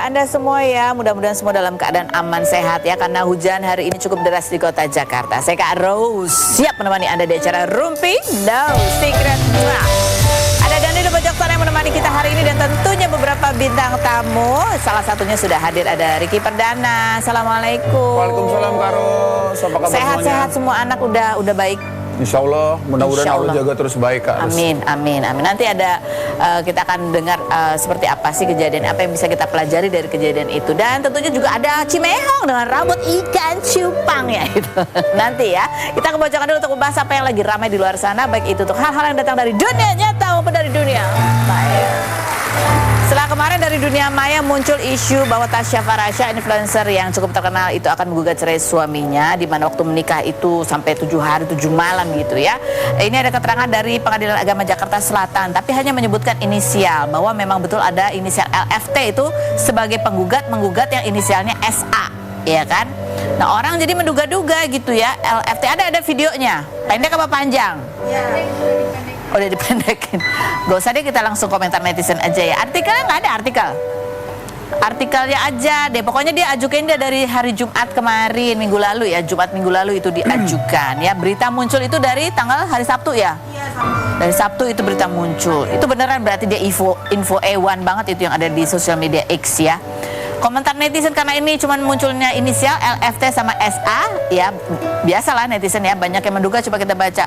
Anda semua ya, mudah-mudahan semua dalam keadaan aman, sehat ya, karena hujan hari ini cukup deras di kota Jakarta. Saya Kak Rose, siap menemani Anda di acara Rumpi No Secret. Ada Dandi Bijaksana yang menemani kita hari ini dan tentunya beberapa bintang tamu. Salah satunya sudah hadir, ada Ricky Perdana. Assalamualaikum. Waalaikumsalam Kak Rose, apa kabar Sehat-sehat semua anak udah baik. Insya Allah, mudah-mudahan Allah jaga terus baik Kak. Amin, amin, amin. Nanti ada kita akan dengar seperti apa sih kejadian, apa yang bisa kita pelajari dari kejadian itu. Dan tentunya juga ada Cimehong dengan rambut ikan cupang ya itu. Nanti ya, kita kebocoran dulu untuk membahas apa yang lagi ramai di luar sana, baik itu untuk hal-hal yang datang dari dunia nyata maupun dari dunia maya. Setelah kemarin dari dunia maya muncul isu bahwa Tasya Farasya, influencer yang cukup terkenal itu akan menggugat cerai suaminya, di mana waktu menikah itu sampai 7 hari 7 malam gitu ya. Ini ada keterangan dari Pengadilan Agama Jakarta Selatan, tapi hanya menyebutkan inisial, bahwa memang betul ada inisial LFT itu sebagai menggugat yang inisialnya SA, ya kan? Nah orang jadi menduga-duga gitu ya, LFT ada videonya, pendek apa panjang? Ya. Udah dipendekin. Gak usah deh, kita langsung komentar netizen aja ya. Artikelnya nggak ada artikelnya aja deh. Pokoknya dia ajukan dia dari hari Jumat kemarin, minggu lalu ya, Jumat minggu lalu itu diajukan ya. Berita muncul itu dari tanggal hari Sabtu ya. Iya, Sabtu. Dari Sabtu itu berita muncul. Itu beneran berarti dia info A1 banget itu yang ada di sosial media X ya. Komentar netizen karena ini cuman munculnya inisial LFT sama SA ya, biasalah netizen ya, banyak yang menduga. Coba kita baca.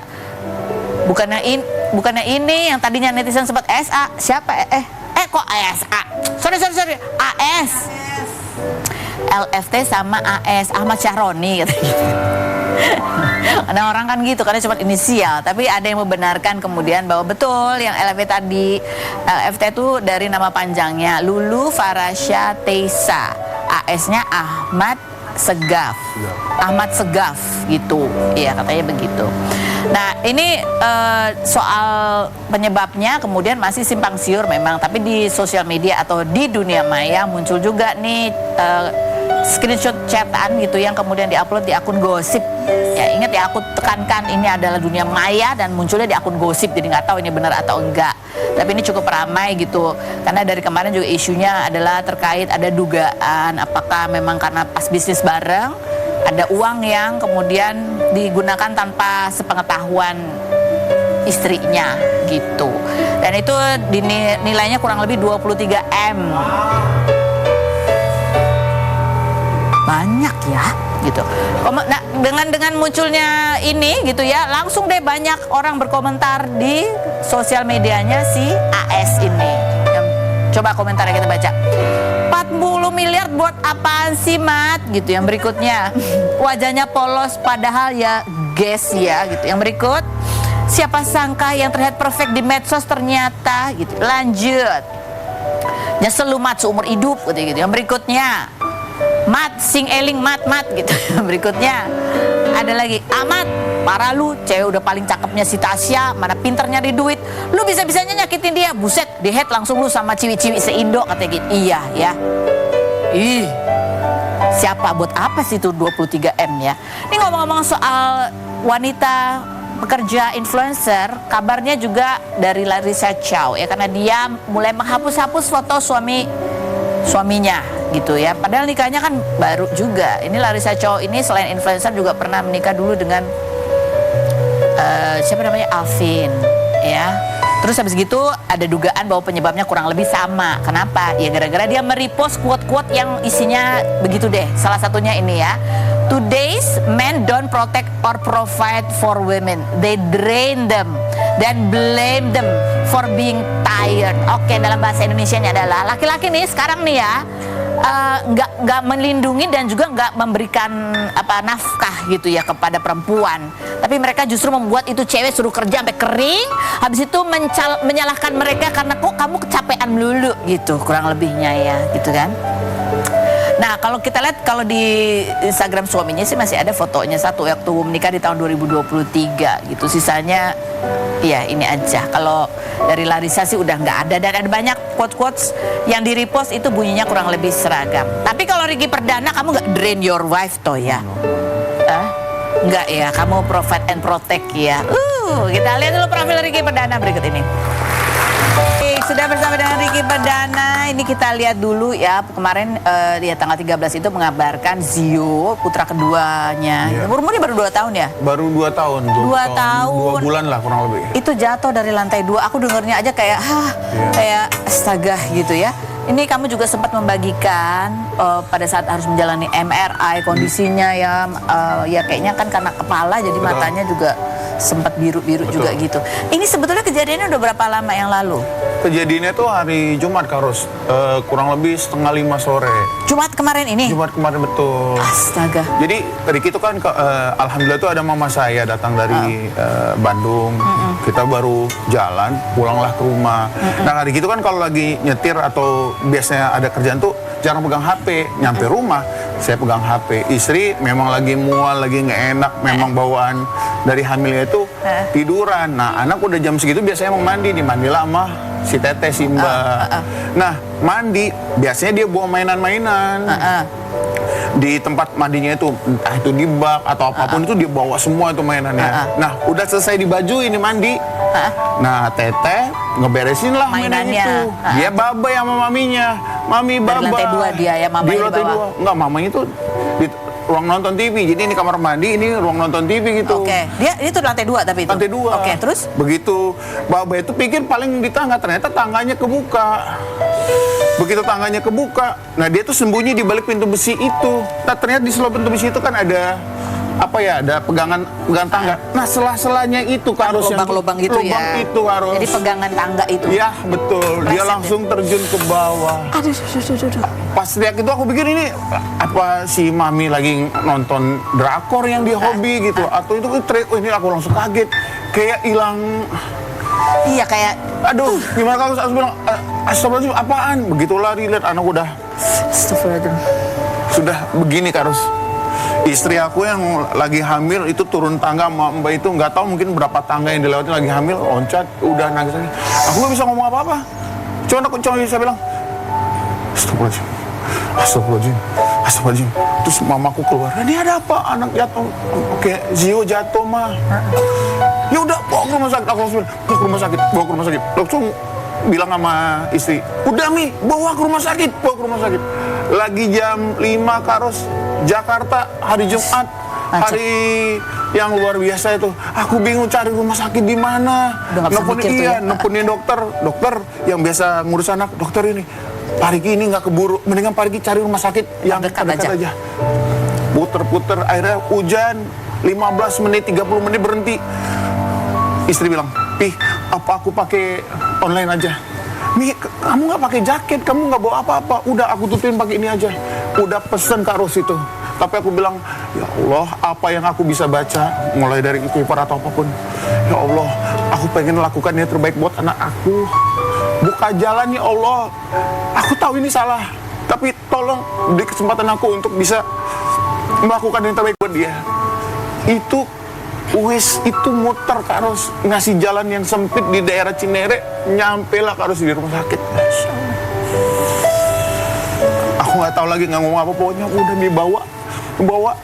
Bukannya ini yang tadinya netizen sempat SA, siapa kok SA? Sorry AS. LFT sama AS, Ahmad Syahroni katanya. Nah orang kan gitu, karena cuma inisial. Tapi ada yang membenarkan kemudian bahwa betul yang LFT tadi, LFT itu dari nama panjangnya Lulu Farasya Teisa, AS-nya Ahmad Segaf. Ahmad Segaf gitu, iya katanya begitu. Nah ini soal penyebabnya kemudian masih simpang siur memang, tapi di sosial media atau di dunia maya muncul juga nih screenshot chatan gitu yang kemudian diupload di akun gosip. Ya ingat ya, aku tekankan ini adalah dunia maya dan munculnya di akun gosip, jadi nggak tahu ini benar atau enggak. Tapi ini cukup ramai gitu, karena dari kemarin juga isunya adalah terkait ada dugaan apakah memang karena pas bisnis bareng ada uang yang kemudian digunakan tanpa sepengetahuan istrinya gitu. Dan itu nilainya kurang lebih 23 M. Banyak ya gitu. Nah, dengan munculnya ini gitu ya, langsung deh banyak orang berkomentar di sosial medianya si AS ini. Coba komentarnya kita baca. 40 miliar buat apaan sih Mat? Gitu. Yang berikutnya, wajahnya polos padahal ya guys ya gitu. Yang berikut, siapa sangka yang terlihat perfect di medsos ternyata gitu. Lanjut, nyesel lu Mat seumur hidup gitu. Yang berikutnya, Mat sing eling mat gitu. Yang berikutnya ada lagi, Amat parah lu, cewek udah paling cakepnya si Tasya, mana pinter nyari duit, lu bisa-bisanya nyakitin dia, buset, di head langsung lu sama ciwi-ciwi se-Indo katanya gitu. Iya ya. Ih, siapa buat apa sih itu 23 M ya. Ini ngomong-ngomong soal wanita pekerja influencer, kabarnya juga dari Larissa Chow ya, karena dia mulai menghapus-hapus foto suaminya gitu ya. Padahal nikahnya kan baru juga. Ini Larissa Chow ini selain influencer juga pernah menikah dulu dengan siapa namanya, Alvin ya. Terus habis gitu ada dugaan bahwa penyebabnya kurang lebih sama. Kenapa? Ya gara-gara dia merepost quote-quote yang isinya begitu deh. Salah satunya ini ya. Today's men don't protect or provide for women. They drain them dan blame them for being tired. Oke, dalam bahasa Indonesianya adalah laki-laki nih sekarang nih ya, nggak melindungi dan juga nggak memberikan nafkah gitu ya kepada perempuan, tapi mereka justru membuat itu cewek suruh kerja sampai kering, habis itu menyalahkan mereka karena kok kamu kecapean melulu gitu, kurang lebihnya ya gitu kan. Nah kalau kita lihat, kalau di Instagram suaminya sih masih ada fotonya satu waktu menikah di tahun 2023 gitu. Sisanya ya ini aja. Kalau dari Larissa sih udah nggak ada. Dan ada banyak quotes-quotes yang di repost itu bunyinya kurang lebih seragam. Tapi kalau Ricky Perdana, kamu nggak drain your wife toh ya? Nggak ya, kamu provide and protect ya. Kita lihat dulu profil Ricky Perdana berikut ini. sudah bersama dengan Ricky Perdana. Ini kita lihat dulu ya. Kemarin dia tanggal 13 itu mengabarkan Zio, putra keduanya. Iya. Umurnya baru 2 tahun ya? Baru 2 tahun. 2 tahun. 2 bulan lah kurang lebih. Itu jatuh dari lantai 2. Aku dengernya aja kayak, kayak astaga gitu ya. Ini kamu juga sempat membagikan pada saat harus menjalani MRI kondisinya ya, ya kayaknya kan karena kepala jadi matanya juga sempat biru-biru juga gitu. Ini sebetulnya kejadiannya udah berapa lama yang lalu? Kejadiannya tuh hari Jumat Karus, kurang lebih 4:30 sore. Jumat kemarin ini? Jumat kemarin betul. Astaga. Jadi Ricky itu kan alhamdulillah tuh ada mama saya datang dari Bandung. Kita baru jalan, pulanglah ke rumah. Nah Ricky itu kan kalau lagi nyetir atau biasanya ada kerjaan tuh jarang pegang HP. Nyampe rumah saya pegang HP. Istri memang lagi mual, lagi nggak enak, memang bawaan dari hamilnya itu tiduran. Nah anak udah jam segitu biasanya mau mandi, dimandilah sama si Teteh, si Mbak. Nah mandi biasanya dia bawa mainan-mainan. Di tempat mandinya itu, entah itu di bak atau apapun itu dia bawa semua itu mainannya. Nah udah selesai dibajuin, ini mandi. Nah Teteh ngeberesin lah mainannya itu. Dia babai sama maminya. Mami baba. Dari lantai 2 dia ya, mamanya di lantai di bawah. 2. Enggak, mamanya itu di ruang nonton TV. Jadi ini kamar mandi, ini ruang nonton TV gitu. Oke. Dia itu lantai 2 tapi itu. Lantai 2. Oke, terus? Begitu baba itu pikir paling di tangga, ternyata tangganya kebuka. Begitu tangganya kebuka, nah dia tuh sembunyi di balik pintu besi itu. Nah ternyata di sela pintu besi itu kan ada apa ya, ada pegangan tangga. Nah sela-selanya itu harus lubang-lubang gitu ya. Lubang itu harus. Jadi pegangan tangga itu. Ya betul. Dia langsung terjun ke bawah. Aduh. Pas lihat itu aku pikir ini apa si mami lagi nonton drakor yang dia hobi gitu, atau itu ini aku langsung kaget, kayak hilang. Iya kayak, aduh, gimana kalau saya bilang, astagfirullahaladzim, apaan? Begitu lari, lihat anak udah, astagfirullahaladzim. Sudah begini Karus. Istri aku yang lagi hamil itu turun tangga sama Mbak itu, nggak tahu mungkin berapa tangga yang dilewati lagi hamil, loncat, udah nangis lagi. Aku nggak bisa ngomong apa-apa. Cuma bisa bilang, astagfirullahaladzim. Terus mamaku keluar, ini ada apa? Anak jatuh, oke, Zio jatuh mah. Ya udah, bawa ke rumah sakit. Aku langsung bawa ke rumah sakit. Langsung bilang sama istri, udah Mi, bawa ke rumah sakit. Lagi jam 5 Karus, Jakarta, hari Jumat, hari yang luar biasa itu. Aku bingung cari rumah sakit di mana. Nelponin dokter yang biasa ngurus anak. Dokter ini, Pak Riki ini nggak keburu, mendingan Pak Riki cari rumah sakit yang dekat aja. Puter-puter, akhirnya hujan, 15 menit, 30 menit berhenti. Istri bilang, Pih, apa aku pakai online aja? Mi, kamu nggak pakai jaket, kamu nggak bawa apa-apa. Udah, aku tutupin pakai ini aja. Udah pesen Karus itu. Tapi aku bilang, ya Allah, apa yang aku bisa baca, mulai dari istighfar atau apapun. Ya Allah, aku pengen lakukan yang terbaik buat anak aku. Buka jalan ya Allah. Aku tahu ini salah, tapi tolong beri kesempatan aku untuk bisa melakukan yang terbaik buat dia. Itu itu muter Karus, ngasih jalan yang sempit di daerah Cinere, nyampe lah Karus di rumah sakit. Aku nggak tahu lagi nggak ngomong apa, pokoknya udah dibawa,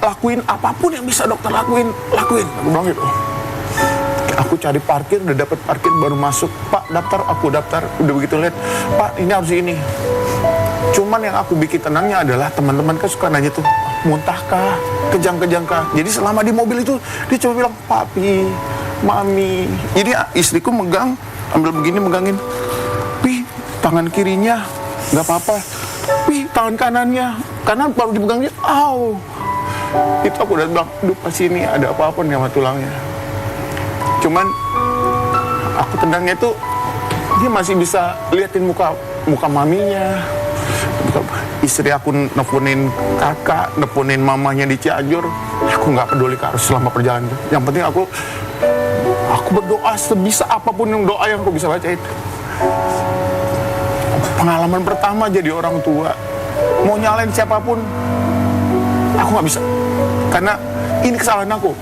lakuin apapun yang bisa dokter lakuin. Aku bilang gitu. Aku cari parkir, udah dapet parkir, baru masuk. Pak, daftar, aku daftar. Udah begitu lihat, Pak, ini harus ini. Cuman yang aku bikin tenangnya adalah teman-teman kan suka nanya tuh, muntah kah, kejang-kejang kah. Jadi selama di mobil itu dia cuma bilang, Papi, Mami. Jadi istriku megang, ambil begini, megangin. Pi, tangan kirinya nggak apa-apa. Pi, tangan kanannya, kanan baru dipegang dia, au. Itu aku udah bilang, duh pasti ini ada apa-apa nih sama tulangnya. Cuman aku tenangnya tuh dia masih bisa liatin muka maminya. Istri aku nelfonin kakak, nelfonin mamanya di Cianjur. Aku nggak peduli Karus selama perjalanan itu. Yang penting aku berdoa sebisa apapun yang doa yang aku bisa baca itu. Pengalaman pertama jadi orang tua, mau nyalain siapapun, aku nggak bisa. Karena ini kesalahan aku.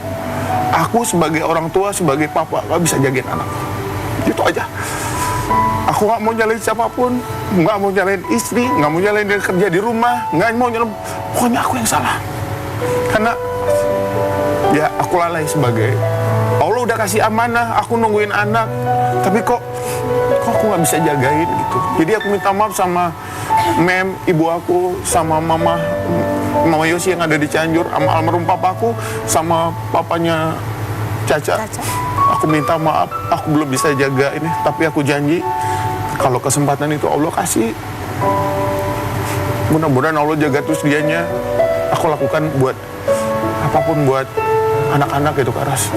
Aku sebagai orang tua, sebagai papa, nggak bisa jagain anak. Itu aja. Aku nggak mau nyalain siapapun, nggak mau nyalain istri, nggak mau nyalain dia kerja di rumah, nggak mau nyalain. Pokoknya aku yang salah. Karena ya aku lalai sebagai Allah udah kasih amanah, aku nungguin anak, tapi kok kok aku nggak bisa jagain gitu. Jadi aku minta maaf sama ibu aku, sama Mama Yosi yang ada di Cianjur, sama almarhum papaku, sama papanya Caca. Aku minta maaf, aku belum bisa jaga ini, tapi aku janji kalau kesempatan itu Allah kasih, mudah-mudahan Allah jaga terus dianya. Aku lakukan buat apapun buat anak-anak gitu Kak Ras.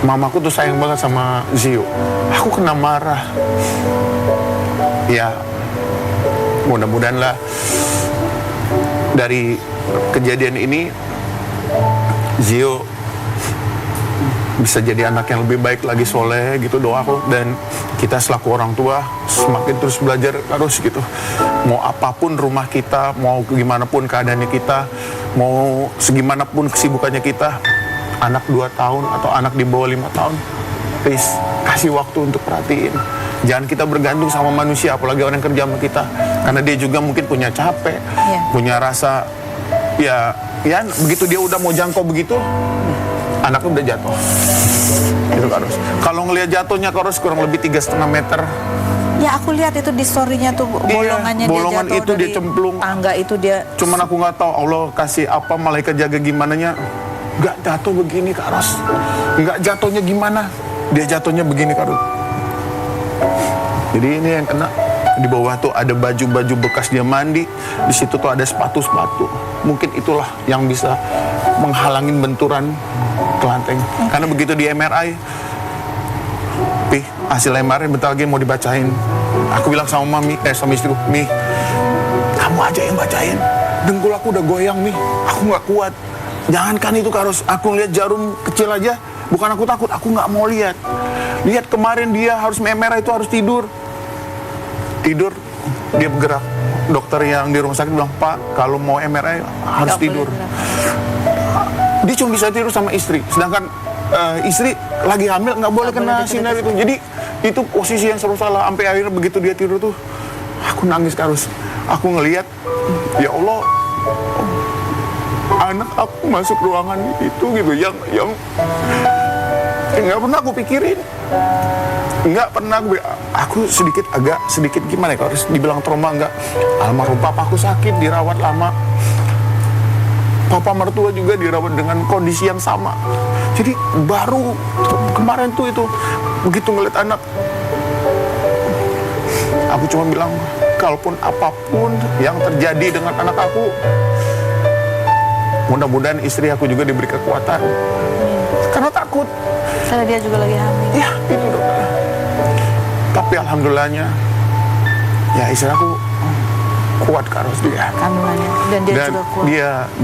Mamaku tuh sayang banget sama Zio. Aku kena marah. Ya, mudah-mudahan lah dari kejadian ini Zio bisa jadi anak yang lebih baik lagi, soleh gitu, doaku. Dan kita selaku orang tua semakin terus belajar terus gitu. Mau apapun rumah kita, mau gimana pun keadaannya kita, mau segimanapun kesibukannya kita, anak 2 tahun atau anak di bawah 5 tahun, please kasih waktu untuk perhatiin. Jangan kita bergantung sama manusia, apalagi orang yang kerja sama kita, karena dia juga mungkin punya capek, punya rasa ya begitu dia udah mau jangkau begitu, anaknya udah jatuh. Itu Kak Ros. Kalau ngelihat jatuhnya Kak Ros kurang lebih 3,5 meter. Ya aku lihat itu di story-nya tuh, bolongannya bolongan dia jatuh itu dari dia cemplung. tangga itu dia. Cuman aku nggak tahu Allah kasih apa, malaikat jaga gimananya. Nggak jatuh begini Kak Ros. Nggak jatuhnya gimana, dia jatuhnya begini Kak Ros. Jadi ini yang kena. Di bawah tuh ada baju-baju bekas dia mandi. Di situ tuh ada sepatu-sepatu. Mungkin itulah yang bisa menghalangin benturan kelanteng. Karena begitu di MRI, hasil MRI bentar lagi mau dibacain. Aku bilang sama sama istriku, Mi, kamu aja yang bacain. Dengkul aku udah goyang, Mi. Aku nggak kuat. Jangankan itu harus aku lihat jarum kecil aja. Bukan aku takut, aku nggak mau lihat. Lihat kemarin dia harus MRI itu harus tidur, dia bergerak. Dokter yang di rumah sakit bilang, Pak, kalau mau MRI harus tidur. Dia cuma bisa tidur sama istri, sedangkan istri lagi hamil nggak boleh kena sinar itu. Jadi itu posisi yang selalu salah. Sampai akhirnya begitu dia tidur tuh, aku nangis terus. Aku ngelihat, ya Allah, anak aku masuk ruangan itu gitu, yang nggak pernah aku pikirin. Nggak pernah aku sedikit gimana ya, kalau harus dibilang trauma enggak. Almarhum papaku sakit, dirawat lama. Papa mertua juga dirawat dengan kondisi yang sama. Jadi baru kemarin tuh itu begitu ngeliat anak, aku cuma bilang, kalaupun apapun yang terjadi dengan anak aku, mudah-mudahan istri aku juga diberi kekuatan. Karena takut. Karena dia juga lagi hamil. Ya, itu dokter. Tapi alhamdulillahnya, ya istri aku kuat Kak Ros dia. Kandungannya. Dan dia juga kuat.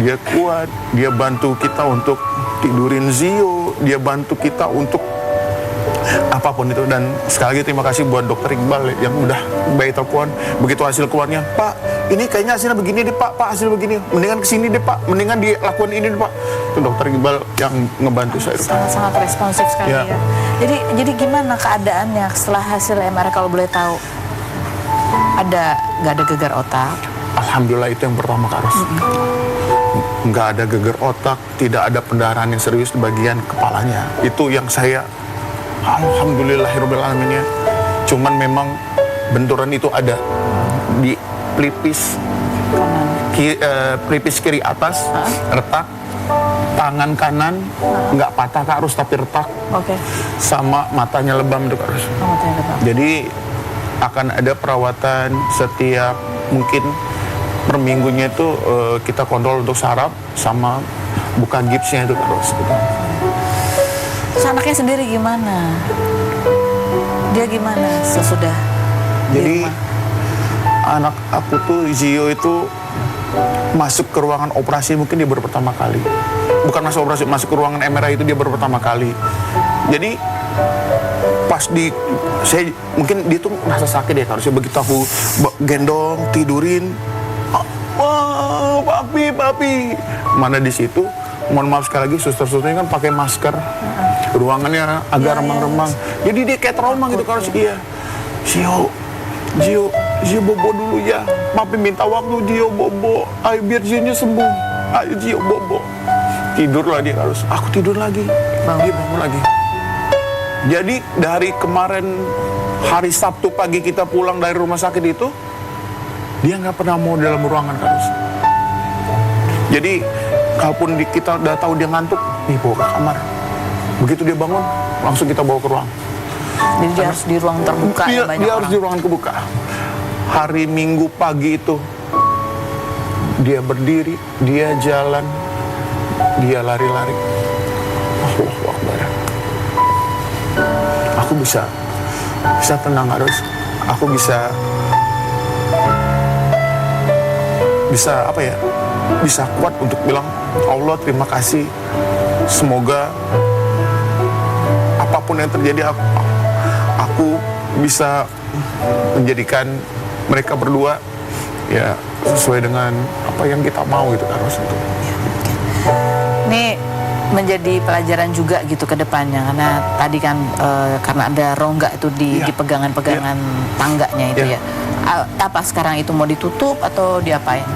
Dia kuat. Dia bantu kita untuk tidurin Zio. Dia bantu kita untuk apapun itu. Dan sekali lagi terima kasih buat Dokter Iqbal yang udah bayi telepon. Begitu hasil keluarnya, Pak, ini kayaknya hasilnya begini deh Pak, hasil begini. Mendingan kesini deh Pak, mendingan dilakukan ini deh Pak. Itu Dokter Iqbal yang ngebantu saya. Sangat-sangat responsif sekali ya. Jadi gimana keadaannya setelah hasil MRI kalau boleh tahu? Nggak ada gegar otak? Alhamdulillah itu yang pertama Kak Ros. Nggak ada gegar otak, tidak ada pendarahan yang serius di bagian kepalanya. Itu yang saya alhamdulillahirobbilalamin ya. Cuman memang benturan itu ada di pelipis pelipis kiri atas, retak. Tangan kanan nggak patah Kak Ros, tapi retak. Sama matanya lebam tuh Kak Ros. Jadi akan ada perawatan setiap mungkin per minggunya itu kita kontrol untuk saraf sama buka gipsnya itu Kak Ros. Terus anaknya sendiri gimana? Dia gimana sesudah? Jadi anak aku tuh Zio itu masuk ke ruangan operasi mungkin dia baru pertama kali. Bukan masuk operasi, masuk ke ruangan MRI itu dia baru pertama kali. Jadi pas mungkin dia tuh merasa sakit ya, harusnya begitu aku gendong, tidurin, wah papi, mana di situ, mohon maaf sekali lagi, suster-susternya kan pakai masker, ruangannya agak remang-remang, jadi dia kayak trauma gitu kalau dia, Zio bobo dulu ya, papi minta waktu Zio bobo, ayo biar Zio-nya sembuh, ayo Zio bobo, tidurlah dia harus, aku tidur lagi, dia bangun lagi. Jadi dari kemarin hari Sabtu pagi kita pulang dari rumah sakit itu, dia nggak pernah mau dalam ruangan Karus. Jadi kalaupun kita udah tahu dia ngantuk, nih bawa ke kamar. Begitu dia bangun, langsung kita bawa ke ruang. Jadi dia harus di ruang terbuka ya, banyak Dia orang. harus di ruangan kebuka. Hari Minggu pagi itu, dia berdiri, dia jalan, dia lari-lari. Allahu Akbar. Aku bisa tenang harus. Aku bisa apa ya? Bisa kuat untuk bilang, Allah terima kasih. Semoga apapun yang terjadi, aku bisa menjadikan mereka berdua ya sesuai dengan apa yang kita mau gitu kan Ros. Ini menjadi pelajaran juga gitu ke depannya, karena tadi kan karena ada rongga itu di pegangan-pegangan tangganya itu ya. Apa sekarang itu mau ditutup atau diapain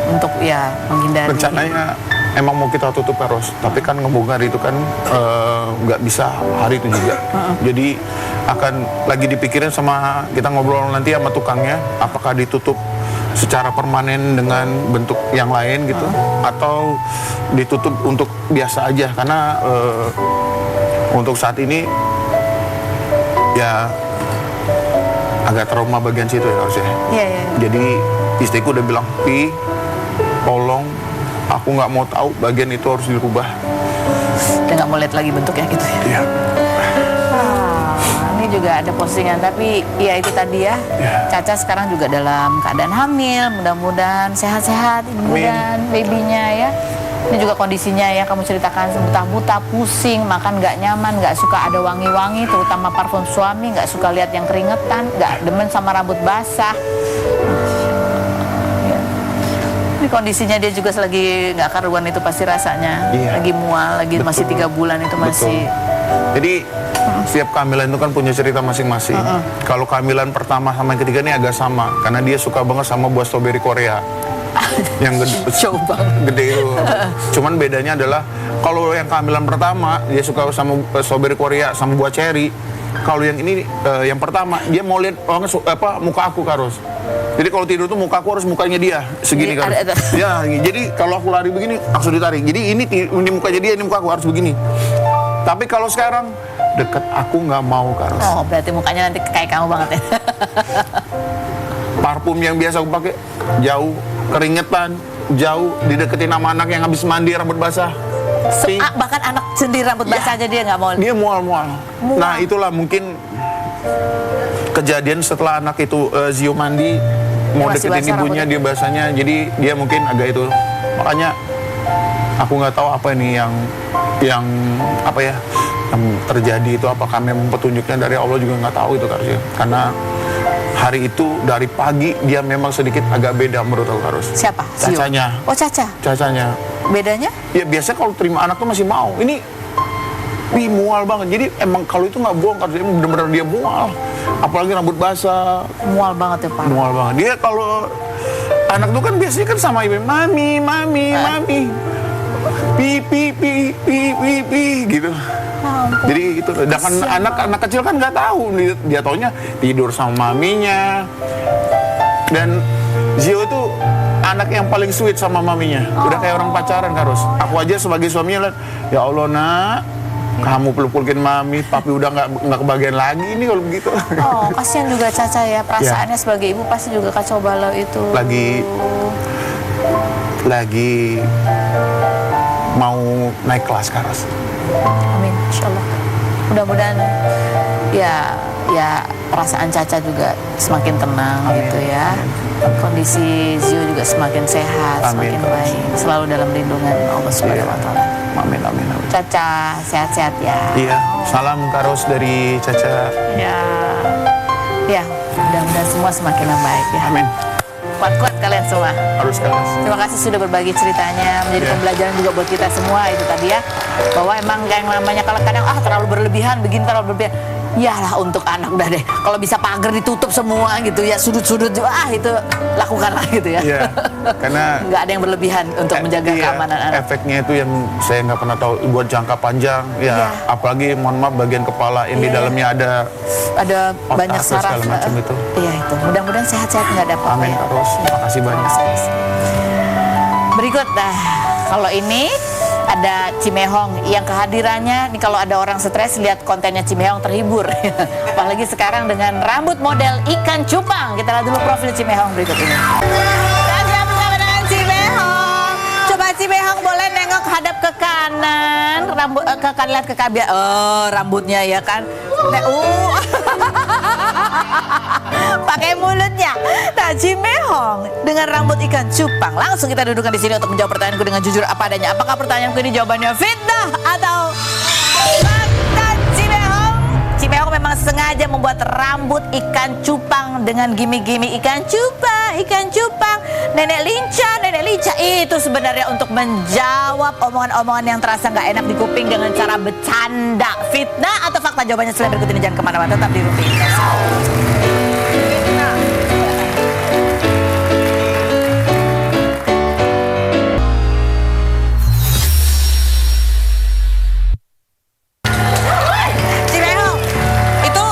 untuk ya menghindari? Rencananya emang mau kita tutup Ros, tapi kan ngebongkar itu kan nggak bisa hari itu juga. Jadi akan lagi dipikirin sama kita ngobrol nanti sama tukangnya, apakah ditutup secara permanen dengan bentuk yang lain gitu, atau ditutup untuk biasa aja, karena untuk saat ini ya agak trauma bagian situ ya harusnya. Iya. Jadi istriku udah bilang, Pi, tolong, aku nggak mau tahu bagian itu harus dirubah. Udah nggak mau lihat lagi bentuknya gitu ya. Iya. Ini juga ada postingan, tapi ya itu tadi ya. Caca sekarang juga dalam keadaan hamil, mudah-mudahan sehat-sehat ibu dan babynya ya. Ini juga kondisinya ya, kamu ceritakan buta-buta, pusing, makan nggak nyaman, nggak suka ada wangi-wangi, terutama parfum suami, nggak suka lihat yang keringetan, nggak demen sama rambut basah. Ini kondisinya dia juga lagi nggak karuan itu pasti rasanya. Lagi mual, lagi masih 3 bulan itu masih. Jadi setiap kehamilan itu kan punya cerita masing-masing. Kalau kehamilan pertama sama yang ketiga ini agak sama, karena dia suka banget sama buah stroberi Korea. Yang gede itu. Cuman bedanya adalah kalau yang kehamilan pertama dia suka sama stroberi Korea sama buah cherry. Kalau yang ini yang pertama dia mau lihat muka aku Karus. Jadi kalau tidur tuh muka aku harus mukanya dia segini kan. Ya, jadi kalau aku lari begini langsung ditarik. Jadi ini mukanya dia, ini muka aku harus begini. Tapi kalau sekarang deket aku nggak mau Karus. Oh, berarti mukanya nanti kayak kamu banget ya. Parfum yang biasa aku pakai jauh, keringetan jauh, dideketin sama anak yang habis mandi rambut basah. Bahkan anak sendiri rambut basah aja dia nggak mau. Dia mual. Nah itulah mungkin kejadian setelah anak itu Zio mandi mau deketin ibunya dia basahnya, jadi dia mungkin agak itu. Makanya aku nggak tahu apa ini yang apa ya yang terjadi itu, apakah memang petunjuknya dari Allah juga nggak tahu itu karena hari itu dari pagi dia memang sedikit agak beda menurut aku Karus. Siapa? Cacanya. Oh Caca. Cacanya. Bedanya? Ya biasa kalau terima anak tuh masih mau. Ini mual banget. Jadi emang kalau itu nggak bohong Karus, emang bener-bener dia mual. Apalagi rambut basah. Mual banget ya Pak. Mual banget. Dia kalau anak tuh kan biasanya kan sama ibu, mami. Pi gitu. Jadi itu, sedangkan anak kecil kan nggak tahu, dia taunya tidur sama maminya. Dan Zio itu anak yang paling sweet sama maminya, udah kayak orang pacaran Karus. Aku aja sebagai suaminya lihat, ya Allah nak, kamu peluk-pelukin mami, papi udah nggak kebagian lagi ini kalau begitu. Oh, kasihan juga Caca ya, perasaannya sebagai ibu pasti juga kacau balau itu. Lagi mau naik kelas Karus. Amin, insyaallah. Mudah-mudahan ya perasaan Caca juga semakin tenang. Amin. Gitu ya. Kondisi Zio juga semakin sehat, semakin baik, selalu dalam lindungan Allah Subhanahu wa taala. Amin. Caca sehat-sehat ya. Iya, salam Karus dari Caca. Ya, mudah-mudahan semua semakin baik ya. Amin. Kuat-kuat kalian semua. Harus keras. Terima kasih sudah berbagi ceritanya, menjadi pembelajaran juga buat kita semua itu tadi ya. Bahwa emang yang namanya kalau kadang terlalu berlebihan, begini terlalu berlebihan. Yalah untuk anak udah deh. Kalau bisa pagar ditutup semua gitu ya, sudut-sudut juga itu lakukanlah gitu ya. Iya, karena nggak ada yang berlebihan untuk menjaga keamanan anak. Efeknya itu yang saya nggak pernah tahu buat jangka panjang. Ya, apalagi mohon maaf bagian kepala yang di dalamnya ada banyak otak, saraf segala macam itu. Iya itu. Mudah-mudahan sehat-sehat nggak ada apa-apa. Amin ya. terus. Terima kasih banyak. Berikut, kalau ini ada Cimehong yang kehadirannya nih, kalau ada orang stres lihat kontennya Cimehong terhibur. Apalagi sekarang dengan rambut model ikan cupang. Kita lihat dulu profil Cimehong berikut ini. Dan saya bersama dengan Cimehong. Coba Cimehong boleh nengok hadap ke kanan, rambut ke kanan, lihat ke kanan. Oh, rambutnya ya kan. Pakai mulutnya. Nah, Cimehong dengan rambut ikan cupang. Langsung kita dudukkan di sini untuk menjawab pertanyaanku dengan jujur apa adanya. Apakah pertanyaanku ini jawabannya fitnah atau fakta? Cimehong? Cimehong memang sengaja membuat rambut ikan cupang dengan gimmick-gimmick ikan cupang. Nenek lincah itu sebenarnya untuk menjawab omongan-omongan yang terasa nggak enak di kuping dengan cara bercanda. Fitnah atau fakta? Jawabannya setelah berikut ini. Jangan kemana-mana, tetap di Rumpi Investor. Cimehong, itu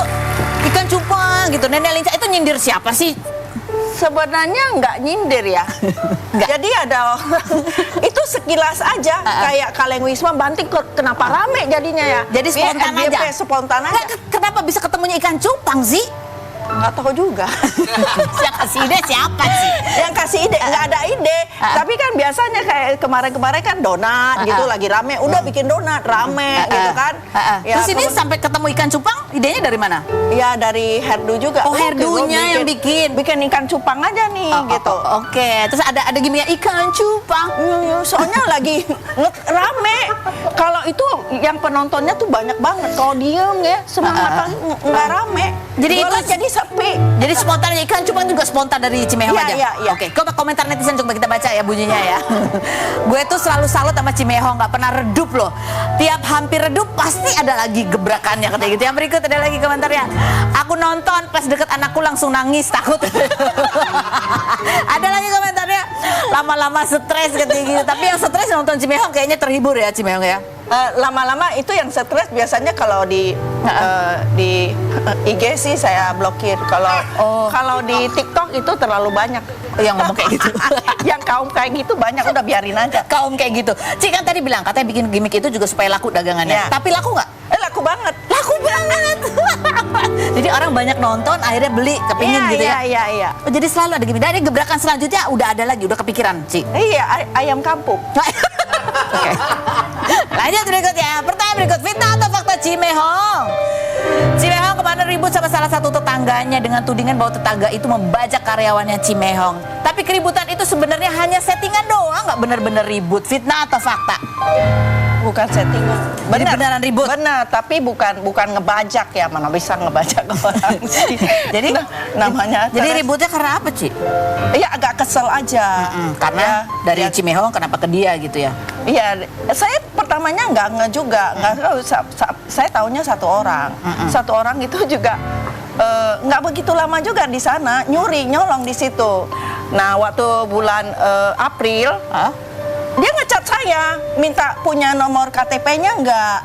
ikan cupang gitu. Nenek lincah itu nyindir siapa sih? Sebenarnya nggak nyindir ya. Jadi ada itu sekilas aja kayak Kaleng Wisma Banting kenapa rame jadinya ya. Jadi spontan FYP aja. Spontan aja. Kenapa bisa ketemunya ikan cupang sih? Nggak tahu juga. Yang kasih ide siapa sih? Yang kasih ide nggak ada ide. Tapi kan biasanya kayak kemarin-kemarin kan donat gitu lagi rame. Udah bikin donat rame gitu kan. Terus ini sampai ketemu ikan cupang, idenya dari mana? Ya dari Herdu juga. Oh, Herdunya yang bikin ikan cupang aja nih gitu. Oke. Terus ada gimmicknya ikan cupang. Soalnya lagi rame. Kalau itu yang penontonnya tuh banyak banget. Kalau diem ya semangat nggak rame. Jadi Jualan itu jadi sepi. Jadi spontan ikan cupang juga spontan dari Cimehong aja. Iya. Oke, coba komentar netizen coba kita baca ya bunyinya ya. Gue tuh selalu salut sama Cimehong, nggak pernah redup loh. Tiap hampir redup pasti ada lagi gebrakannya katanya gitu. Yang berikut ada lagi komentarnya. Aku nonton pas deket anakku langsung nangis takut. Ada lagi komentarnya. Lama-lama stres katanya gitu. Tapi yang stres nonton Cimehong kayaknya terhibur ya Cimehong ya. Lama-lama itu yang stres biasanya kalau di IG sih saya blokir. Kalau di TikTok itu terlalu banyak yang ngomong kayak gitu. Yang kaum kayak gitu banyak, udah biarin aja. Kaum kayak gitu. Cik kan tadi bilang katanya bikin gimmick itu juga supaya laku dagangannya. Ya. Tapi laku nggak? Laku banget. Laku banget. Jadi orang banyak nonton akhirnya beli kepingin gitu ya. Iya. Oh, jadi selalu ada gimmick. Dan gebrakan selanjutnya udah ada lagi, udah kepikiran Cik. Iya, ayam kampung. Oke. Lanjut berikutnya. Pertanyaan berikut, fitnah atau fakta Cimehong? Cimehong kemarin ribut sama salah satu tetangganya dengan tudingan bahwa tetangga itu membajak karyawannya Cimehong. Tapi keributan itu sebenarnya hanya settingan doang, nggak benar-benar ribut. Fitnah atau fakta? Bukan settingan. Jadi beneran ribut. Benar, tapi bukan ngebajak ya, mana bisa ngebajak orang sih. Jadi namanya. Jadi ributnya karena apa, Ci? Iya, agak kesel aja. Karena dari Cimehong kenapa ke dia gitu ya? Iya, saya pertamanya nggak juga, nggak tahu. Saya tahunya satu orang. Satu orang itu juga nggak begitu lama juga di sana, nyolong di situ. Nah, waktu bulan April, dia ngecat saya, minta punya nomor KTP-nya nggak.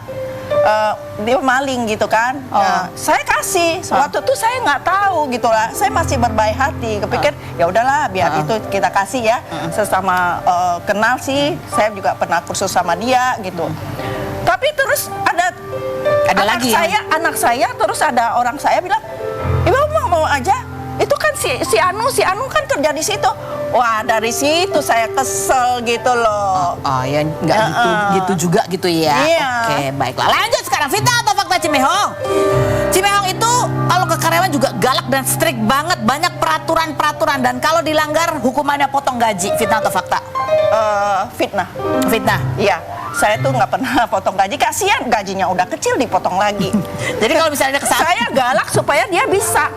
Dia maling gitu kan. Nah, saya kasih. Waktu itu saya nggak tahu gitulah. Saya masih berbaik hati. Kepikir ya udahlah biar itu kita kasih ya. Sesama kenal sih. Saya juga pernah kursus sama dia gitu. Tapi terus ada lagi anak saya terus ada orang saya bilang, "Ibu mau aja. Itu kan si Anu kan kerja di situ." Wah, dari situ saya kesel gitu loh. Oh ya nggak gitu juga gitu ya. Iya. Oke, baiklah. Lanjut sekarang, fitnah atau fakta Cimehong? Cimehong itu kalau ke karyawan juga galak dan strict banget, banyak peraturan dan kalau dilanggar hukumannya potong gaji. Fitnah atau fakta? Fitnah. Fitnah. Iya, saya tuh nggak pernah potong gaji. Kasihan gajinya udah kecil dipotong lagi. Jadi kalau misalnya kesalahan, saya galak supaya dia bisa.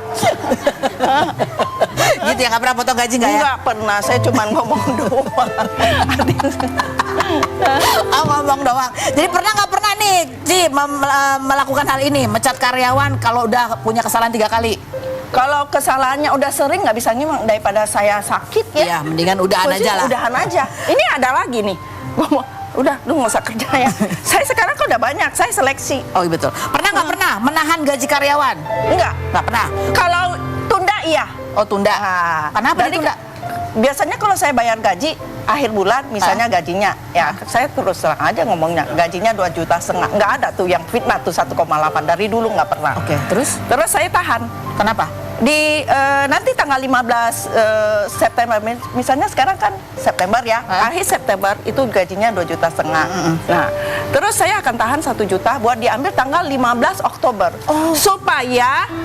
gitu ya, nggak pernah potong gaji nggak ya? Nggak pernah, saya cuma ngomong doang. Oh, ngomong doang. Jadi pernah nggak pernah nih, Ci, melakukan hal ini, mecat karyawan kalau udah punya kesalahan 3 kali? Kalau kesalahannya udah sering nggak bisa ngomong, daripada saya sakit ya. Ya, mendingan udahan Maksudnya aja lah. Udahan aja. Ini ada lagi nih. Ngomong, udah lu nggak usah kerja ya. Saya sekarang kan udah banyak, saya seleksi. Oh betul. Pernah nggak pernah menahan gaji karyawan? Enggak. Nggak pernah. Kalau tunda iya. Oh tunda. Nah, Kenapa jadi ditunda? biasanya kalau saya bayar gaji akhir bulan misalnya gajinya ya saya terus terang aja ngomongnya gajinya 2,5 juta, nggak ada tuh yang fitnah tuh 1,8 dari dulu nggak pernah. Oke, terus Saya tahan kenapa? di nanti tanggal 15 September misalnya sekarang kan September ya, akhir September itu gajinya 2,5 juta. Nah terus saya akan tahan 1 juta buat diambil tanggal 15 Oktober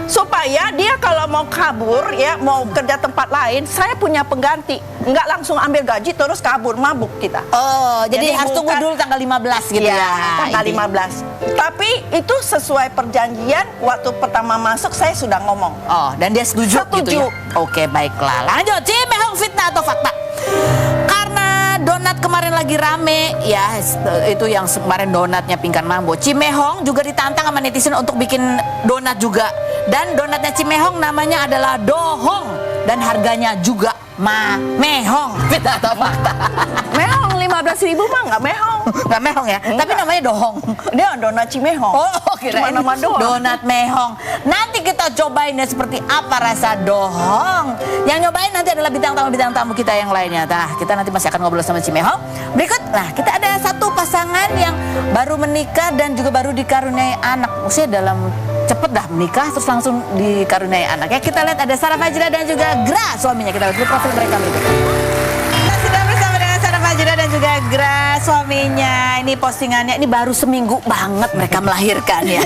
supaya dia kalau mau kabur ya mau kerja tempat lain saya punya pengganti, nggak langsung ambil gaji terus kabur mabuk kita. Oh, jadi harus tunggu bukan- dulu tanggal 15 gitu ya. tanggal Ini. 15. Tapi itu sesuai perjanjian waktu pertama masuk saya sudah ngomong. Oh, dan dia setuju, gitu Setuju. ya? Oke, baiklah. Lanjut, Cimehong fitnah atau fakta? Karena donat kemarin lagi rame, ya itu yang kemarin donatnya Pingkan Mambo. Cimehong juga ditantang sama netizen untuk bikin donat juga. Dan donatnya Cimehong namanya adalah Dohong. Dan harganya juga mehong. Fitnah atau fakta? Mehong 15.000 mah nggak mehong. Nggak mehong ya? Tapi namanya Dohong. Dia donat Cimehong. Oh, kirain Cuma nama doang. donat mehong. Nanti kita cobain ya seperti apa rasa dohong. Yang nyobain nanti adalah bintang tamu kita yang lainnya. Nah, kita nanti masih akan ngobrol sama Cimehong. Berikut, nah kita ada satu pasangan yang baru menikah dan juga baru dikaruniai anak. Maksudnya dalam cepet dah menikah terus langsung dikaruniai anak. Ya kita lihat ada Sarah Fajira dan juga Gra suaminya. Kita lihat dulu profil mereka berikut. Kita sudah bersama dengan Sarah Fajira dan juga Gra suaminya. Ini postingannya ini baru seminggu banget mereka melahirkan ya.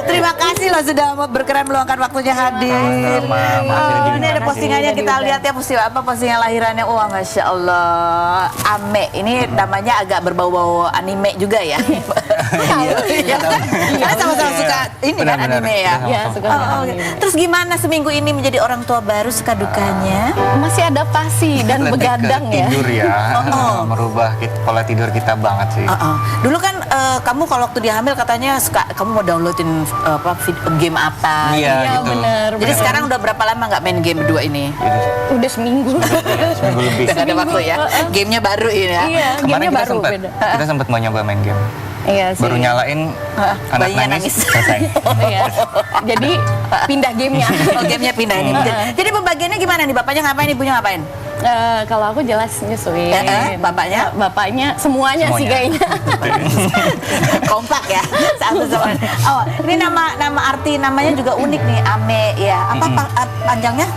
Terima kasih loh sudah berkenan meluangkan waktunya hadir. Oh, ini ada postingannya kita lihat ya postingan lahirannya. Wah, Masya Allah. Ame ini namanya agak berbau-bau anime juga ya. Iya kan? Karena sama-sama suka ini kan Benar-benar. anime ya. Iya, suka Oh, oke. Terus gimana seminggu ini menjadi orang tua baru suka dukanya? Masih adaptasi dan Lebih ke begadang ya. tidur ya, merubah pola tidur kita banget sih. Dulu kan kamu kalau waktu dia hamil katanya suka kamu mau downloadin game apa? Iya, Iya gitu. bener. Jadi sekarang udah berapa lama nggak main game berdua ini? Jadi, Udah seminggu. seminggu lebih. Udah ada waktu ya. Gamenya baru ini ya. Iya, Kemarin gamenya kita baru sempat beda. kita sempat mau nyoba main game. Iya sih. Baru nyalain anak bayinya nangis, nangis. selesai. Iya. Jadi pindah gamenya. Oh, gamenya pindah ini. Jadi pembagiannya gimana nih? Bapaknya ngapain, ibunya ngapain? Kalau aku jelas nyusuin. Bapaknya? Bapaknya semuanya sih Semuanya. kayaknya. Kompak ya. Satu sama. Oh, ini nama arti namanya juga unik nih, Ame ya. Apa panjangnya?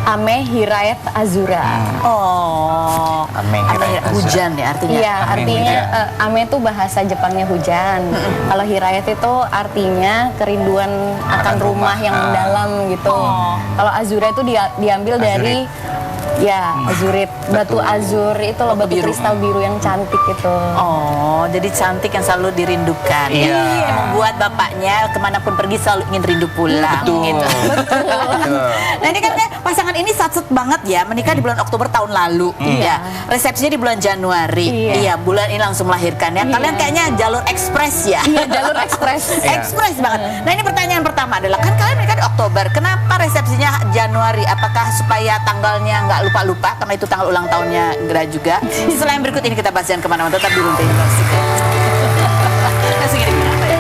Ame Hirayat Azura. Oh, Ame Hirayat Azura. hujan ya artinya. Iya, Ame artinya hujan. Ame itu bahasa Jepangnya hujan. Kalau Hirayat itu artinya kerinduan akan rumah yang mendalam gitu. Kalau Azura itu diambil dari azurit, batu azur itu loh, batu biru. kristal biru yang cantik itu. Oh, jadi cantik yang selalu dirindukan. Iya. Yang membuat bapaknya kemanapun pergi selalu ingin rindu pulang. Betul. Gitu. Betul. Nah ini kan pasangan ini satset banget ya, menikah di bulan Oktober tahun lalu. Ya, resepsinya di bulan Januari. Iya. Iya, bulan ini langsung melahirkan ya. Kalian kayaknya jalur ekspres ya. Iya, jalur ekspres. Iya. Ekspres banget. Nah ini pertanyaan pertama adalah kan kalian menikah di Oktober, kenapa resepsinya Januari? Apakah supaya tanggalnya nggak lupa-lupa karena itu tanggal ulang tahunnya Gra juga? Setelah yang berikut ini kita bahas, jangan kemana-mana, tetap di Rumpi Universik. Kasih gini, apa ya?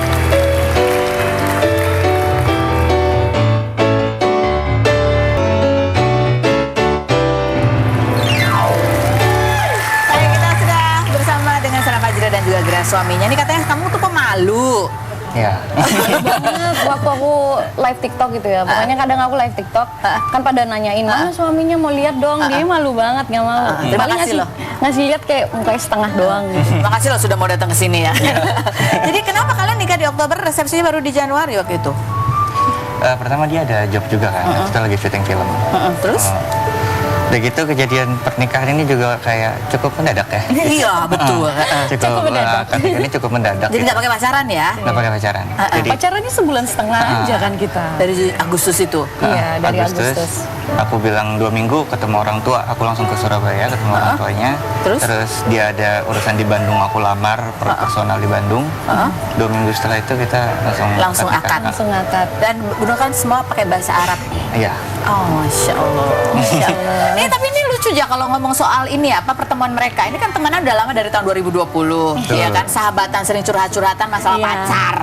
Baik, kita sudah bersama dengan Sarah Fajira dan juga Gra suaminya. Ini katanya kamu tuh pemalu. Ya. Banget waktu aku live TikTok gitu ya. Pokoknya kadang aku live TikTok kan pada nanyain, "Mana suaminya mau lihat dong?" Dia malu banget nggak mau. Terima Paling kasih loh. ngasih lihat kayak mukanya setengah doang gitu. Makasih loh sudah mau datang ke sini ya. Jadi kenapa kalian nikah di Oktober, resepsinya baru di Januari waktu itu? Pertama dia ada job juga kan, kita lagi syuting film. Terus? Udah gitu kejadian pernikahan ini juga kayak cukup mendadak ya. Iya, betul. Cukup mendadak. Ini cukup mendadak. Jadi nggak pakai pacaran ya? Nggak pakai pacaran. Jadi Pacarannya sebulan setengah aja kan kita. Dari Agustus itu. Iya, dari Agustus. aku bilang 2 minggu ketemu orang tua, aku langsung ke Surabaya ketemu orang tuanya. Terus? Dia ada urusan di Bandung, aku lamar personal di Bandung. 2 minggu setelah itu kita Langsung akad nikah. akad. Langsung ngakad. Dan bener kan semua pakai bahasa Arab. Iya. Oh, Masya Allah. Masya Allah. Nih, tapi ini lucu ya kalau ngomong soal ini apa pertemuan mereka. Ini kan temenan udah lama dari tahun 2020. Ya kan, sahabatan sering curhat-curhatan masalah Iya. pacar.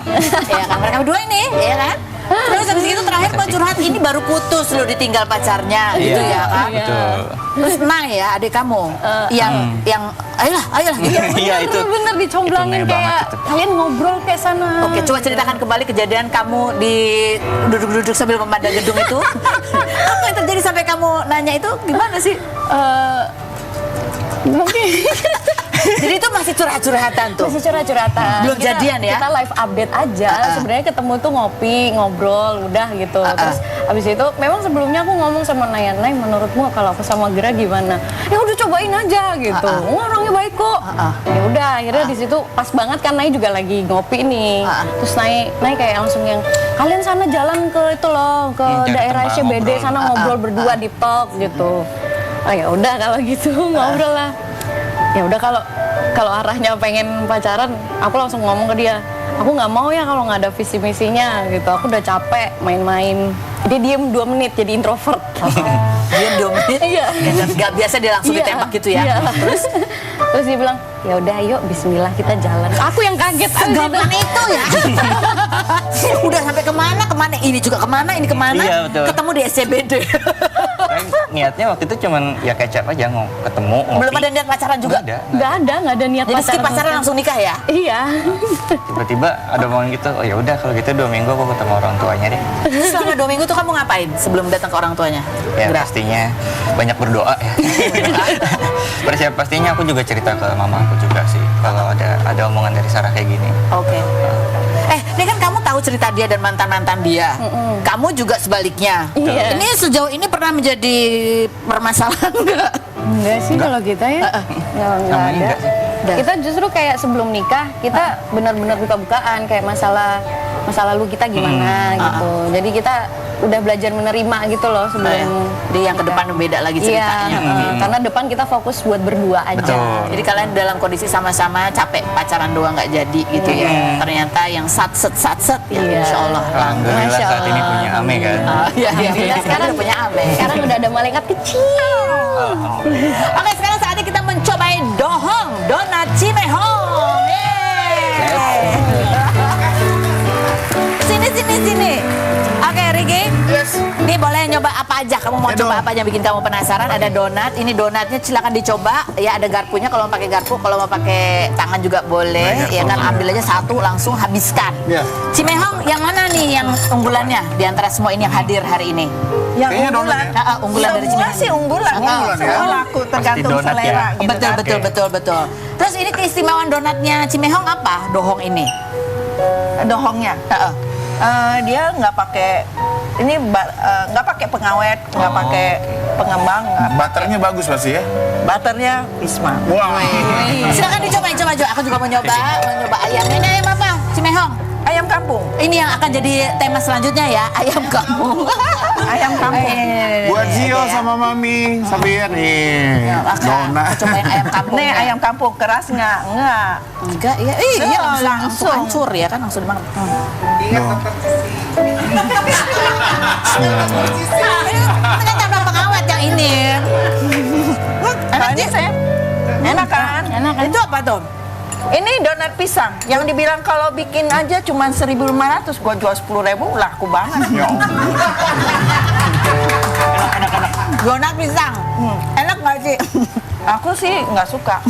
Ya kan, mereka berdua ini, ya kan. Terus habis itu terakhir mau curhat ini baru putus loh ditinggal pacarnya gitu ya kan. Betul. Terus Nay ya adik kamu yang ayolah gitu. Iya itu. Bener-bener dicomblangin Itu aneh kayak banget itu. kalian ngobrol kayak sana. Oke, coba ceritakan kembali kejadian kamu di duduk-duduk sambil memandang gedung itu. Apa yang terjadi sampai kamu nanya itu gimana sih? Mungkin Jadi itu masih curhat-curhatan tuh. masih curhat-curhatan. Belum jadian ya? Kita live update aja. Sebenarnya ketemu tuh ngopi, ngobrol, udah gitu. Terus abis itu memang sebelumnya aku ngomong sama Nay, menurutmu kalau aku sama Gra gimana? Ya udah cobain aja gitu. Orangnya baik kok. Ya udah akhirnya di situ pas banget kan Nay juga lagi ngopi nih. Terus Nay kayak langsung yang kalian sana jalan ke itu loh, ke Cari daerah tempat SCBD ngobrol. sana ngobrol berdua di talk gitu. Oh ya udah kalau gitu ngobrol lah. Ya udah kalau arahnya pengen pacaran, aku langsung ngomong ke dia, aku nggak mau ya kalau nggak ada visi misinya gitu. Aku udah capek main-main. Dia diem 2 menit jadi introvert. Dia 2 menit. Iya. Gak biasa dia langsung Iya, ditembak gitu ya. iya. Terus dia bilang, ya udah yuk Bismillah kita jalan. Aku yang kaget. Segampang itu ya. Udah sampai kemana? Ini juga kemana? Ini kemana? Iya, betul. Ketemu di SCBD. Niatnya waktu itu cuman ya kecap aja ketemu ngopi. Belum ada niat pacaran juga. Nggak ada niat Jadi skip pacaran langsung nikah ya? Iya. Tiba-tiba ada momen gitu, oh ya udah kalau gitu 2 minggu aku ketemu orang tuanya deh. Selama 2 minggu tuh kamu ngapain sebelum datang ke orang tuanya? Ya Gra? pastinya banyak berdoa ya. Pastinya aku juga cerita ke mama aku juga sih kalau ada omongan dari Sarah kayak gini. Oke. Ini kan kamu tahu cerita dia dan mantan-mantan dia. Kamu juga sebaliknya. Iya. Ini sejauh ini pernah menjadi permasalahan nggak? Enggak sih kalau kita ya. Nggak Namanya ada. enggak sih. Kita justru kayak sebelum nikah kita benar-benar buka-bukaan kayak masa lalu kita gimana gitu. Jadi kita udah belajar menerima gitu loh sebelum Di yang ke depan beda lagi ceritanya. Iya, karena depan kita fokus buat berdua aja. Betul. Jadi kalian dalam kondisi sama-sama capek pacaran doang nggak jadi gitu ya. Ternyata yang satset ya, Iya. Insya Allah. Alhamdulillah Masya saat ini Allah. punya Ame kan. Iya, Alhamdulillah sekarang udah punya Ame. Sekarang udah ada malaikat kecil. Oke, sekarang saatnya kita mencobai dohong, donat Cimehong. Yeay. Sini. Oke, Riki. Ini boleh nyoba apa aja? Kamu mau coba apa aja bikin kamu penasaran? Ada donat. Ini donatnya silakan dicoba. Ya ada garpunya kalau mau pakai garpu, kalau mau pakai tangan juga boleh. Ya kan ambil aja satu langsung habiskan. Iya. Cimehong yang mana nih yang unggulannya di antara semua ini yang hadir hari ini? Yang Kayaknya unggulan. donat Unggulan dari Semua Cimehong. sih unggulan. Unggulan ya. Semua laku tergantung Pasti donat ya. selera gitu Betul, kan. betul. Terus ini keistimewaan donatnya Cimehong apa? Dohong ini? Dohongnya. Dia nggak pakai nggak pakai pengawet, nggak pakai pengembang, nggak Butternya bagus pasti ya. butternya Wisma. Wah. Silakan dicobain, coba. Aku juga mau nyoba ayamnya. Ini ayam apa? Cimehong. Ayam kampung. Ini yang akan jadi tema selanjutnya ya, ayam kampung. Ayam kampung. Buat Zio sama Mami, Sabian nih. Donat. Cobain ayam kampung. Nih ayam kampung keras nggak? Nggak. Enggak, iya. Iya, langsung langsung. hancur ya kan, langsung dimakan. Ini kan tambah pengawet yang ini. Nah, ini saya enak kan? Enak kan? Itu apa tuh? Ini donat pisang yang dibilang kalau bikin aja cuma 1.500, gua jual 10.000 laku banget. Ya. Donat pisang. Enak nggak sih? Aku sih nggak suka.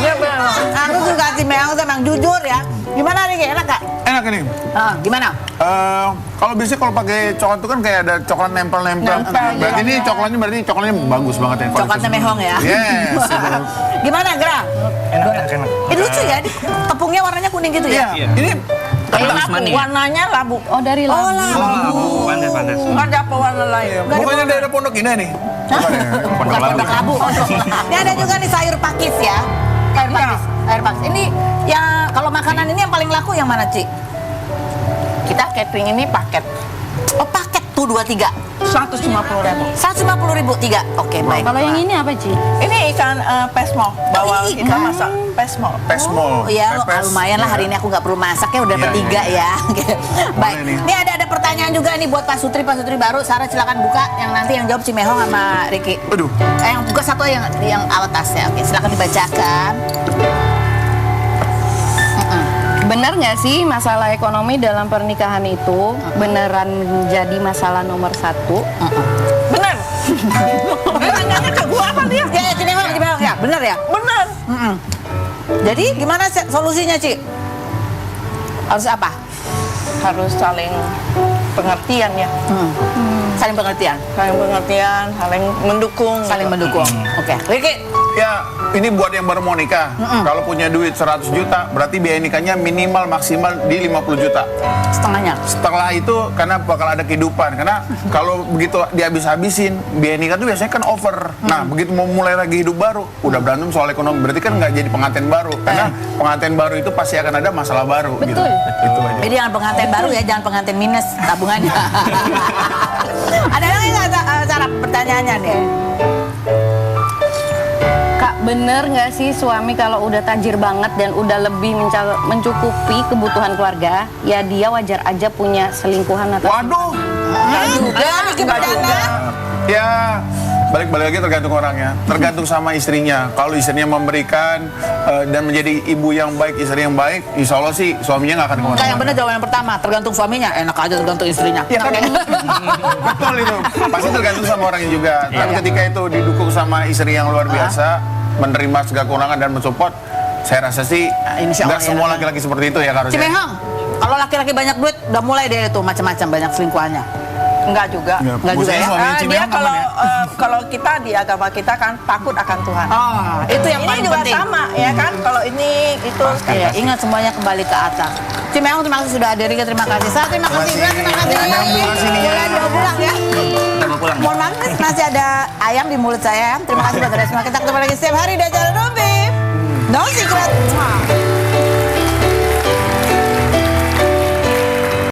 Ya benar. Aku suka Cimehong sama yang jujur ya. Gimana Riki, enak gak? Enak ini. Gimana? Kalau biasanya kalau pakai coklat itu kan kayak ada coklat nempel-nempel. Berarti ini coklatnya bagus banget ya. Coklatnya Mehong ya? Yes. Gimana Gra? Enak. Ini lucu ya, tepungnya warnanya kuning gitu ya? Iya. Ini Labu, warnanya labu. Oh dari labu. Pandas. Nggak ada apa warna lain. bukannya daerah Pondok Indah nih. Bukan pondok labu. Ini ada juga nih sayur pakis ya. Sayur pakis. Ini yang kalau makanan ini yang paling laku yang mana, Ci? Kita catering ini paket. Oh, paket 1, 2, 3. 150.000. 150.000 3. Oke, baik. Kalau yang ini apa, Ci? Ini ikan pesmol, bawal kita ikan. masak pesmol. Pesmol. Oh ya, Pepes. lumayan lah hari ini aku nggak perlu masak ya udah Iya, bertiga iya, ya. Oke. Baik. nih. Ini ada pertanyaan juga nih buat Pak Sutri baru. Sarah silakan buka yang nanti yang jawab Cimehong sama Ricky. Aduh. Yang buka satu yang atasnya. Oke, silakan dibacakan. Benar nggak sih masalah ekonomi dalam pernikahan itu beneran menjadi masalah nomor 1? Benar. Nanya ke gua apa dia? Ya, Cimehong ya, benar ya. Benar. Jadi gimana solusinya, Ci? Harus apa? Harus saling pengertian ya. Saling pengertian, Saling pengertian, saling mendukung. saling mendukung. Oke, Ricky. Ya, ini buat yang baru mau nikah. Kalau punya duit 100 juta, berarti biaya nikahnya minimal maksimal di 50 juta. Setengahnya. Setelah itu, karena bakal ada kehidupan. Karena kalau begitu dihabis-habisin, biaya nikah tuh biasanya kan over. Nah, begitu mau mulai lagi hidup baru, udah berantem soal ekonomi. Berarti kan nggak jadi pengantin baru. Karena pengantin baru itu pasti akan ada masalah baru. Gitu. Betul. Itu aja. Jadi jangan pengantin baru ya, jangan pengantin minus tabungannya. Ada lagi nggak cara pertanyaannya nih? Kak, bener nggak sih suami kalau udah tajir banget dan udah lebih mencukupi kebutuhan keluarga, ya dia wajar aja punya selingkuhan atau Waduh, Juga nih gimana? ya balik lagi tergantung orangnya, tergantung sama istrinya. Kalau istrinya memberikan dan menjadi ibu yang baik, istri yang baik, insya Allah sih suaminya nggak akan kemana-mana. Kayak yang benar jawaban yang pertama, tergantung suaminya. Enak aja tergantung istrinya. Ya kan, betul itu. Pasti tergantung sama orangnya juga. Tapi ketika itu didukung sama istri yang luar biasa, menerima segala kekurangan dan mensupport, saya rasa sih Insya nggak Allah, semua ya. laki-laki seperti itu ya harusnya. Cimehong, kalau laki-laki banyak duit, udah mulai deh tuh macam-macam banyak selingkuhannya. Enggak juga. Ya, Nggak juga maksudnya ya? suami Dia Cimehong kalau aman ya? kalau kita di agama kita kan takut akan Tuhan. Oh, itu yang Ini paling juga penting. sama ya kan. Kalau ini itu Iya, ingat semuanya kembali ke atas. Cimehong, terima kasih sudah hadir. Rika, terima kasih. Sarah, terima kasih. Bella, terima kasih. Terima kasih nih. Boleh dibawa pulang ya. Kita mau pulang. Mohon maaf, masih ada ayam di mulut saya. Terima kasih buat semua. Kita ketemu lagi setiap hari.